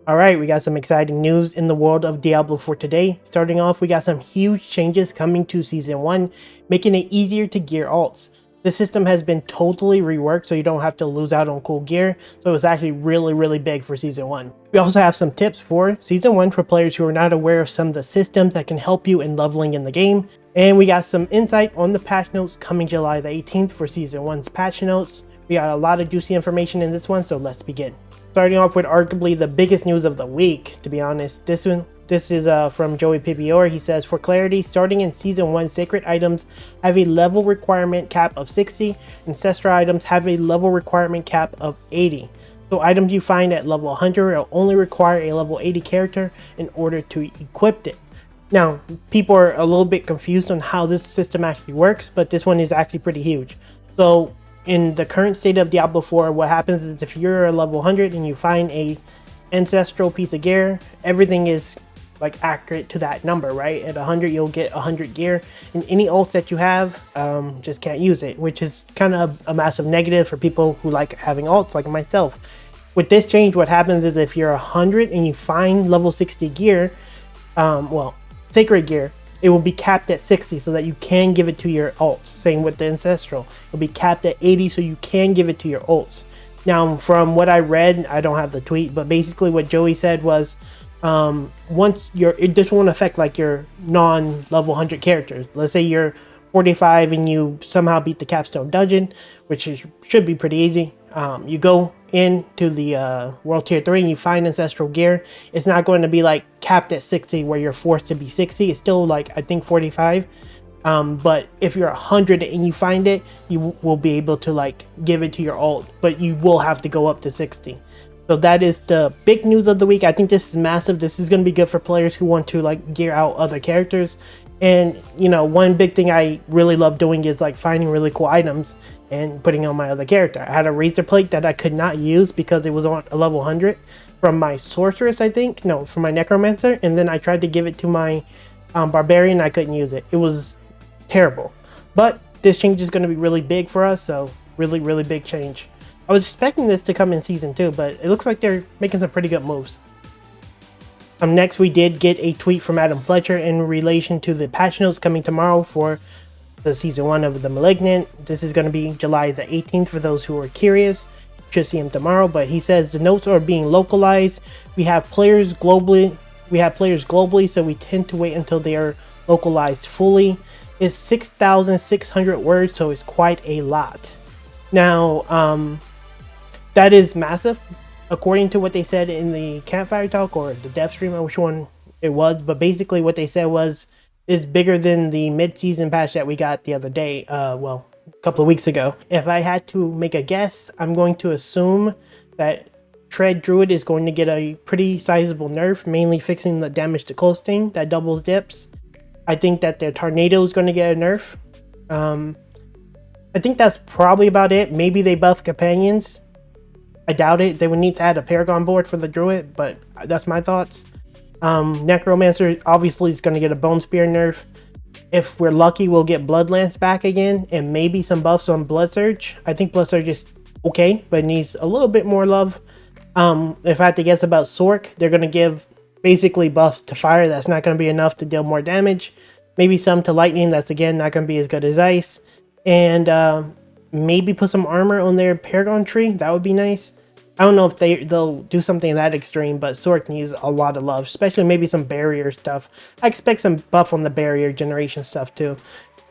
Alright, we got some exciting news in the world of Diablo for today. Starting off, we got some huge changes coming to Season 1, making it easier to gear alts. The system has been totally reworked so you don't have to lose out on cool gear, so it's actually really big for Season 1. We also have some tips for Season 1 for players who are not aware of some of the systems that can help you in leveling in the game. And we got some insight on the patch notes coming July the 18th for Season 1's patch notes. We got a lot of juicy information in this one, so let's begin. Starting off with arguably the biggest news of the week, to be honest. This is from Joey Pipior. He says, for clarity, starting in Season 1, sacred items have a level requirement cap of 60, ancestral items have a level requirement cap of 80. So items you find at level 100 will only require a level 80 character in order to equip it. Now, people are a little bit confused on how this system actually works, but this one is actually pretty huge. So in the current state of Diablo 4, what happens is if you're a level 100 and you find a ancestral piece of gear, everything is like accurate to that number, right? At 100, you'll get 100 gear, and any ults that you have, just can't use it, which is kind of a massive negative for people who like having ults like myself. With this change, what happens is if you're 100 and you find level 60 gear, sacred gear, it will be capped at 60 so that you can give it to your ults. Same with the ancestral. It'll be capped at 80 so you can give it to your ults. Now, from what I read, I don't have the tweet, but basically what Joey said was, this won't affect like your non-level 100 characters. Let's say you're 45 and you somehow beat the capstone dungeon, which should be pretty easy. You go into the world tier 3 and you find ancestral gear. It's not going to be like capped at 60 where you're forced to be 60. It's still like, I think 45. But if you're 100 and you find it, you will be able to like give it to your ult, but you will have to go up to 60. So that is the big news of the week. I think this is massive. This is going to be good for players who want to like gear out other characters. And you know, one big thing I really love doing is like finding really cool items and putting on my other character. I had a razor plate that I could not use because it was on a level 100 from my sorceress, I think. No, from my necromancer. And then I tried to give it to my barbarian. I couldn't use it. It was terrible. But this change is going to be really big for us. So really big change. I was expecting this to come in Season 2, but it looks like they're making some pretty good moves. Next, we did get a tweet from Adam Fletcher in relation to the patch notes coming tomorrow for the Season 1 of the Malignant. This is going to be July the 18th for those who are curious. Should see him tomorrow, but he says the notes are being localized. We have players globally, so we tend to wait until they are localized fully. It's 6,600 words, so it's quite a lot. Now, that is massive, according to what they said in the campfire talk or the dev stream, or which one it was. But basically what they said was, is bigger than the mid-season patch that we got the other day, a couple of weeks ago. If I had to make a guess, I'm going to assume that Tread Druid is going to get a pretty sizable nerf, mainly fixing the damage to close thing that doubles dips. I think that their Tornado is going to get a nerf. I think that's probably about it. Maybe they buff companions. I doubt it. They would need to add a Paragon board for the Druid, but that's my thoughts. Necromancer obviously is going to get a Bone Spear nerf. If we're lucky, we'll get Bloodlance back again, and maybe some buffs on Blood Surge. I think Blood Surge is okay, but needs a little bit more love. If I had to guess about Sork, they're going to give basically buffs to Fire. That's not going to be enough to deal more damage. Maybe some to Lightning. That's again not going to be as good as Ice. And maybe put some armor on their Paragon tree. That would be nice. I don't know if they'll do something that extreme, but Sork needs a lot of love, especially maybe some barrier stuff. I expect some buff on the barrier generation stuff too.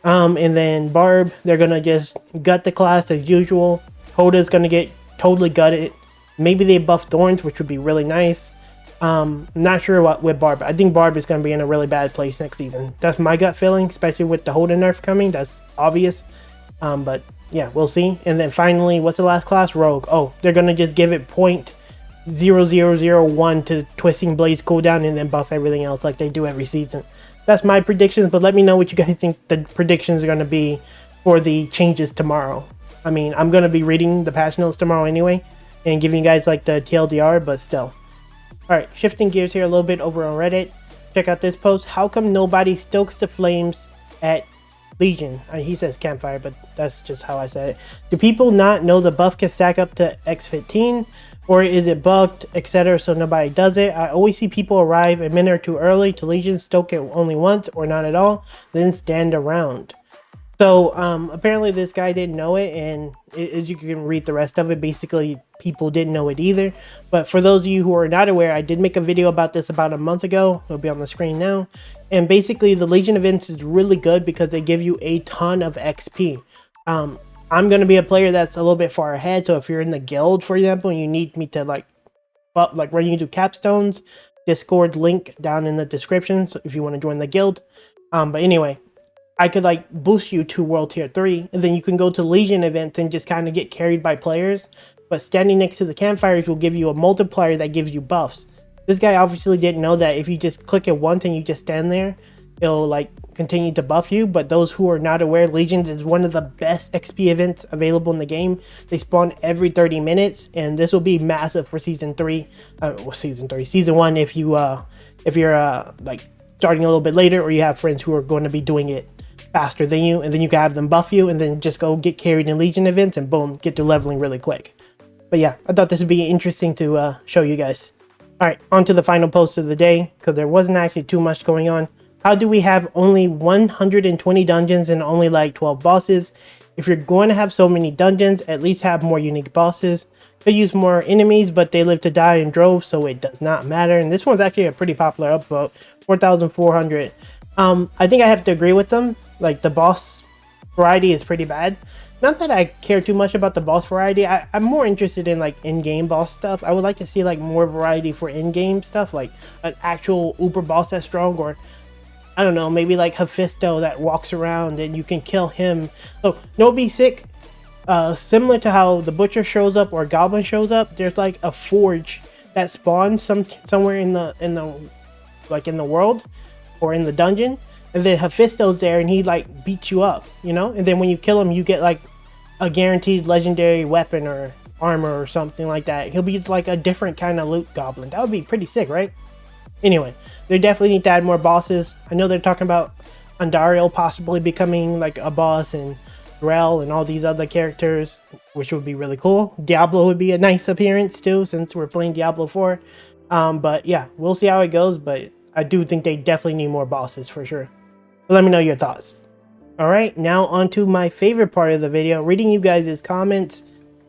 And then Barb, they're gonna just gut the class as usual. Hoda's gonna get totally gutted. Maybe they buff Thorns, which would be really nice. Not sure what with Barb. I think Barb is gonna be in a really bad place next season. That's my gut feeling, especially with the Hoda nerf coming. That's obvious. But yeah, we'll see. And then finally, what's the last class? Rogue. Oh, they're gonna just give it 0.0001 to Twisting Blaze cooldown and then buff everything else like they do every season. That's my predictions, but let me know what you guys think the predictions are gonna be for the changes tomorrow. I mean, I'm gonna be reading the patch notes tomorrow anyway and giving you guys like the TLDR, but still. Alright, shifting gears here a little bit over on Reddit. Check out this post. How come nobody stokes the flames at Legion? He says campfire, but that's just how I said it. Do people not know the buff can stack up to X15? or is it bugged, etc., so nobody does it? I always see people arrive a minute or two early to Legion, stoke it only once or not at all, then stand around. So apparently this guy didn't know it, and as you can read the rest of it, basically people didn't know it either. But for those of you who are not aware, I did make a video about this about a month ago. It'll be on the screen now. And basically the Legion events is really good because they give you a ton of XP. I'm going to be a player that's a little bit far ahead. So if you're in the guild, for example, and you need me to like run you through capstones, Discord link down in the description. So if you want to join the guild. But anyway, I could like boost you to world tier 3, and then you can go to Legion events and just kind of get carried by players. But standing next to the campfires will give you a multiplier that gives you buffs. This guy obviously didn't know that if you just click it once and you just stand there, it'll like continue to buff you. But those who are not aware, Legions is one of the best XP events available in the game. They spawn every 30 minutes, and this will be massive for season 1 if you're like starting a little bit later, or you have friends who are going to be doing it faster than you, and then you can have them buff you and then just go get carried in Legion events and boom, get to leveling really quick. But yeah, I thought this would be interesting to show you guys. All right, on to the final post of the day, because there wasn't actually too much going on. How do we have only 120 dungeons and only like 12 bosses? If you're going to have so many dungeons, at least have more unique bosses. Could use more enemies, but they live to die in droves, so it does not matter. And this one's actually a pretty popular upvote, 4,400. I think I have to agree with them. Like, the boss variety is pretty bad. Not that I care too much about the boss variety. I'm more interested in like in-game boss stuff. I would like to see like more variety for in-game stuff, like an actual uber boss that's strong, or I don't know, maybe like Hephaestus that walks around and you can kill him. Oh, no, be sick. Similar to how the butcher shows up or goblin shows up, there's like a forge that spawns somewhere in the world or in the dungeon. And then Hephaestus there, and he like beats you up, you know? And then when you kill him, you get like a guaranteed legendary weapon or armor or something like that. He'll be like a different kind of loot goblin. That would be pretty sick, right? Anyway, they definitely need to add more bosses. I know they're talking about Andariel possibly becoming like a boss, and Rel and all these other characters, which would be really cool. Diablo would be a nice appearance too, since we're playing Diablo 4. But yeah, we'll see how it goes, but I do think they definitely need more bosses for sure. Let me know your thoughts. Alright, now on to my favorite part of the video, reading you guys' comments.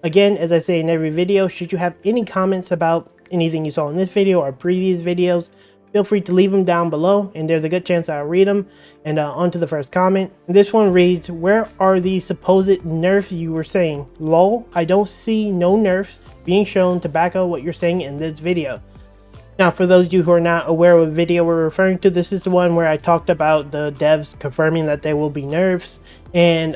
Again, as I say in every video, should you have any comments about anything you saw in this video or previous videos, feel free to leave them down below, and there's a good chance I'll read them. And on to the first comment. This one reads, where are these supposed nerfs you were saying? Lol, I don't see no nerfs being shown to back up what you're saying in this video. Now, for those of you who are not aware of what video we're referring to, this is the one where I talked about the devs confirming that there will be nerfs and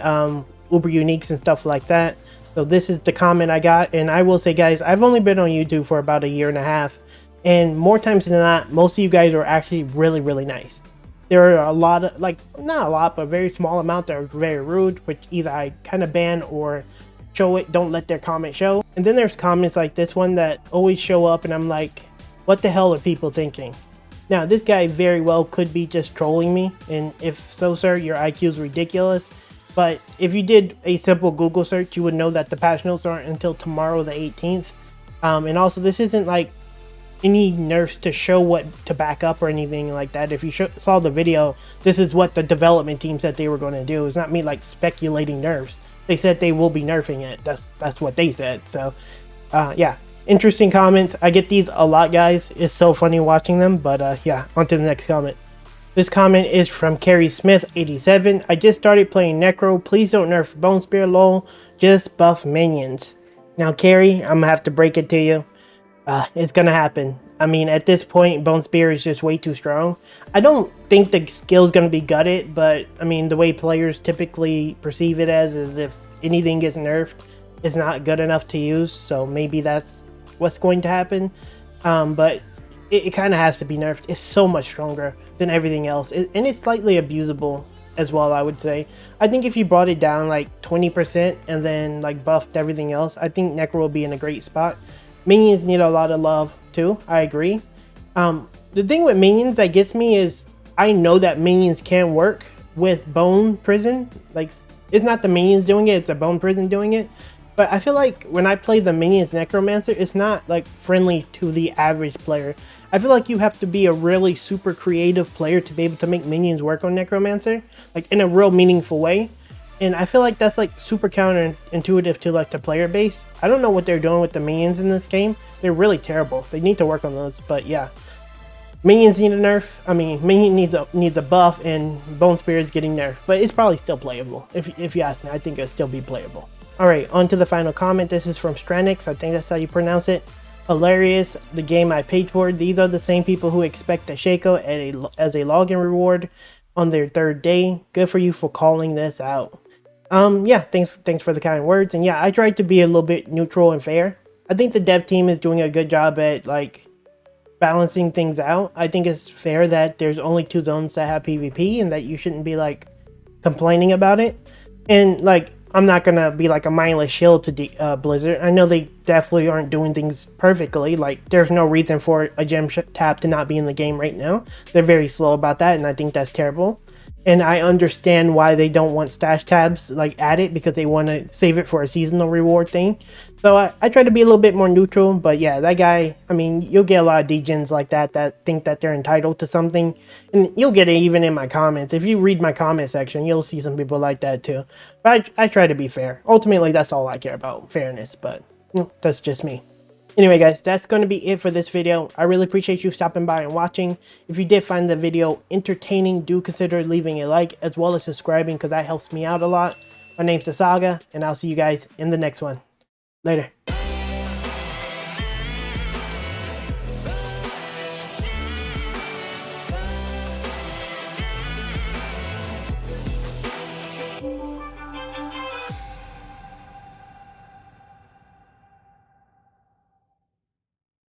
uber uniques and stuff like that. So this is the comment I got, and I will say, guys, I've only been on YouTube for about a year and a half, and more times than not, most of you guys are actually really, really nice. There are a lot of, like, not a lot, but a very small amount that are very rude, which either I kind of ban or show it, don't let their comment show. And then there's comments like this one that always show up, and I'm like, what the hell are people thinking? Now, this guy very well could be just trolling me, and if so, sir, your IQ is ridiculous. But if you did a simple Google search, you would know that the patch notes aren't until tomorrow, the 18th. And also, this isn't like any nerfs to show what to back up or anything like that. If you saw the video, this is what the development team said they were going to do. It's not me like speculating nerfs. They said they will be nerfing it. That's what they said. So, yeah. Interesting comments. I get these a lot, guys. It's so funny watching them. But yeah, on to the next comment. This comment is from Carrie Smith 87. I just started playing Necro. Please don't nerf Bone Spear, lol. Just buff minions. Now, Carrie, I'm gonna have to break it to you. It's gonna happen. I mean, at this point, Bone Spear is just way too strong. I don't think the skill's gonna be gutted, but I mean, the way players typically perceive it as is if anything gets nerfed, it's not good enough to use. So maybe that's what's going to happen, but it kind of has to be nerfed. It's so much stronger than everything else, and it's slightly abusable as well, I would say. I think if you brought it down like 20% and then like buffed everything else, I think Necro will be in a great spot. Minions need a lot of love too, I agree. The thing with minions that gets me is I know that minions can work with Bone Prison. Like, it's not the minions doing it, it's the Bone Prison doing it. But I feel like when I play the minions necromancer, it's not like friendly to the average player. I feel like you have to be a really super creative player to be able to make minions work on necromancer, like in a real meaningful way. And I feel like that's like super counterintuitive to like the player base. I don't know what they're doing with the minions in this game. They're really terrible. They need to work on those. But yeah, minions need a nerf. I mean, minion needs a buff, and Bone Spirit's getting nerfed. But it's probably still playable. If you ask me, I think it'll still be playable. Alright, on to the final comment. This is from Stranix. I think that's how you pronounce it. Hilarious. The game I paid for. These are the same people who expect a Shaco as a login reward on their third day. Good for you for calling this out. Yeah, thanks for the kind words. And yeah, I tried to be a little bit neutral and fair. I think the dev team is doing a good job at like balancing things out. I think it's fair that there's only 2 zones that have PvP and that you shouldn't be like complaining about it. And like, I'm not gonna be like a mindless shield to Blizzard. I know they definitely aren't doing things perfectly. Like, there's no reason for a gem tab to not be in the game right now. They're very slow about that, and I think that's terrible. And I understand why they don't want stash tabs like added, because they want to save it for a seasonal reward thing. So I try to be a little bit more neutral. But yeah, that guy, I mean, you'll get a lot of degens like that think that they're entitled to something. And you'll get it even in my comments. If you read my comment section, you'll see some people like that too. But I try to be fair. Ultimately, that's all I care about, fairness. But that's just me. Anyway guys, that's going to be it for this video. I really appreciate you stopping by and watching. If you did find the video entertaining, do consider leaving a like as well as subscribing, because that helps me out a lot. My name's the Saga, and I'll see you guys in the next one. Later.